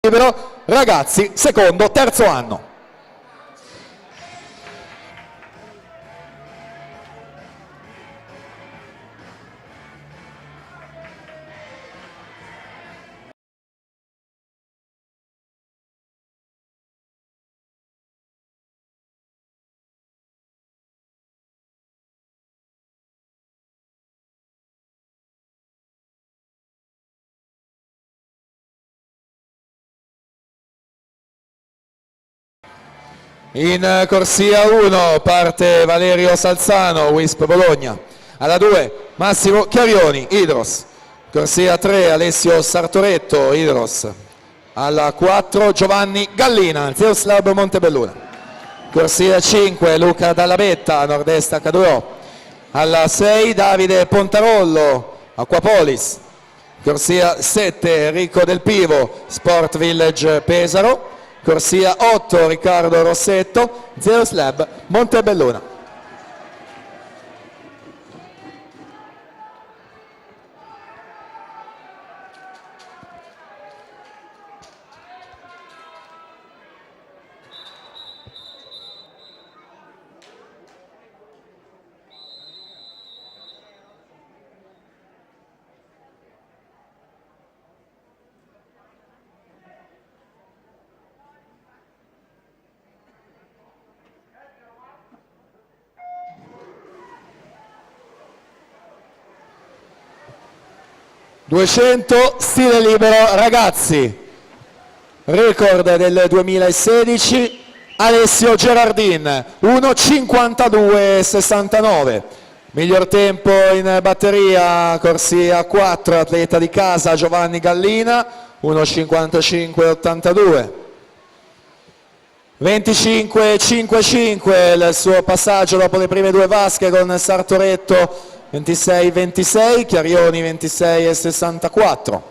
libero, ragazzi, secondo, terzo anno. In corsia 1 parte Valerio Salzano, Wisp Bologna. Alla 2 Massimo Chiarioni, Idros. Corsia 3 Alessio Sartoretto, Idros. Alla 4 Giovanni Gallina, Zeus Lab Montebelluna. Corsia 5 Luca Dallabetta, Nord-Est H2O. Alla 6 Davide Pontarollo, Acquapolis. Corsia 7 Enrico Del Pivo, Sport Village Pesaro. Corsia 8 Riccardo Rossetto, Zeus Lab Montebelluna. (200) stile libero ragazzi, record del 2016 Alessio Gerardin 1:52,69. Miglior tempo in batteria corsia 4 atleta di casa Giovanni Gallina 1:55,82. 25,55 il suo passaggio dopo le prime due vasche con Sartoretto 26,26, Chiarioni 26,64.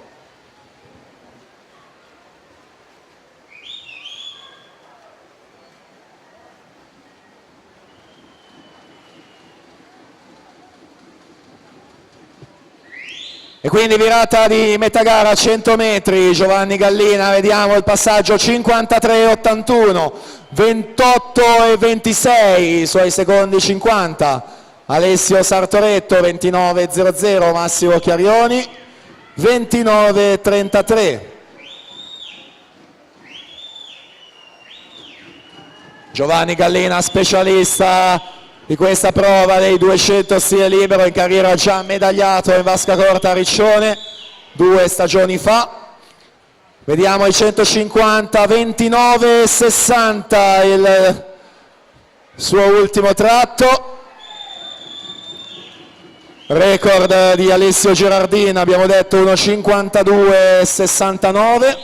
E quindi virata di metà gara 100 metri, Giovanni Gallina, vediamo il passaggio 53,81, 28,26 i suoi secondi 50. Alessio Sartoretto 29,00, Massimo Chiarioni 29,33. Giovanni Gallina, specialista di questa prova dei 200 stile libero, in carriera già medagliato in vasca corta a Riccione 2 stagioni fa. Vediamo i 150, 29,60 il suo ultimo tratto. Record di Alessio Gerardin, abbiamo detto 1:52,69.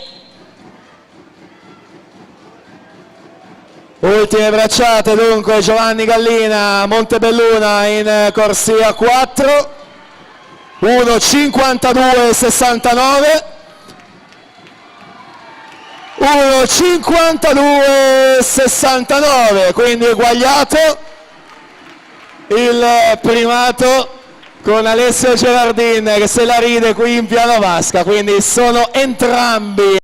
Ultime bracciate dunque, Giovanni Gallina, Montebelluna in corsia 4, 1:52,69, 1:52,69, quindi eguagliato il primato con Alessio Gerardin che se la ride qui in piano vasca, quindi sono entrambi